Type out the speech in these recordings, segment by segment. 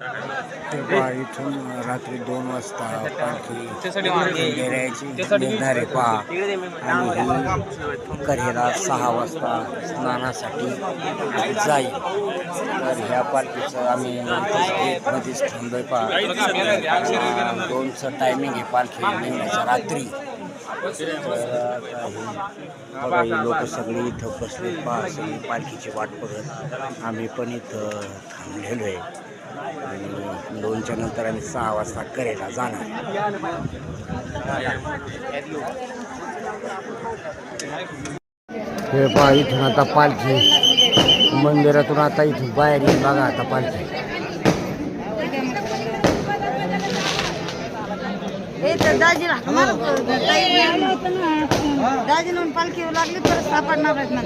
तेव्हा इथून रात्री 2 वाजता पालखी डेऱ्याची निर्धार आहे पहा. आणि ही कऱ्हेला 6 वाजता स्नानासाठी जाईल. तर ह्या पालखीचं आम्ही गेटमध्येच थांबलोय पहा. 2चं टायमिंग आहे पालखी निघण्याच्या रात्री. बघा ही लोक सगळी इथं बसले पहा. सगळी पालखीची वाट बघत आम्ही पण इथं थांबलेलो आहे. आणि 2च्या नंतर आम्ही 6 वाजता करेला जाणार. हे पहा इथून आता पालखी मंदिरातून आता इथून बाहेर येईल. बघा आता पालखी दाजीला पालखी लागली तर सापडणार आहेत ना.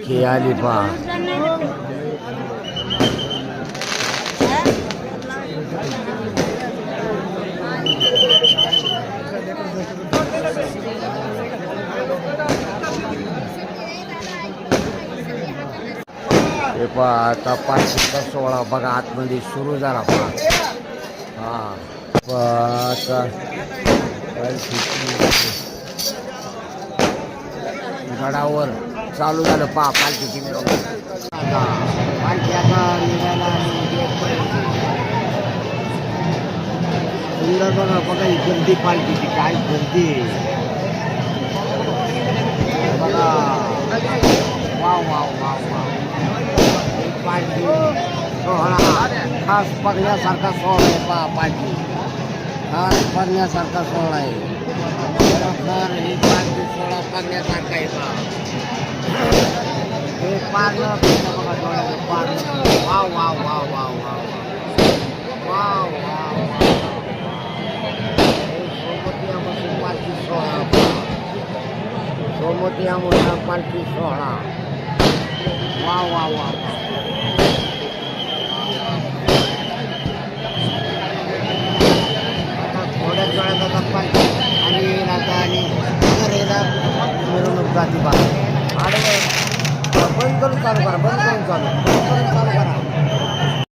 हे आली पहा. हे पहा आता पालखीचा सोहळा बघा आतमध्ये सुरू झाला पहा. आता गडावर चालू झालं पहा पालखीची मिरवणूक. पालखी आता निघायला सुंदर बघा. बघा ही गर्दी पालखीची काय गर्दी बघा. Wow wow wow wow. पालखी सोहळा खास बघण्यासारखा सोहळा आहे पहा. पालखी खास बघण्यासारखा सोहळा आहे. खरोखर ही पालखी सोहळा बघण्यासारखा आहे पहा. हे पारणं बघा डोळ्याचं पारणं. Wow wow wow wow wow wow wow. Somvati Amavasya पालखी सोहळा पहा. सोमवती अमावस्या पालखी सोहळा. Wow wow wow. थोड्याच वेळात आता पालखी आणि आता आणि करेला मिरवणूक जाती पहा. बंद करून चालू करा. बंद करून चालू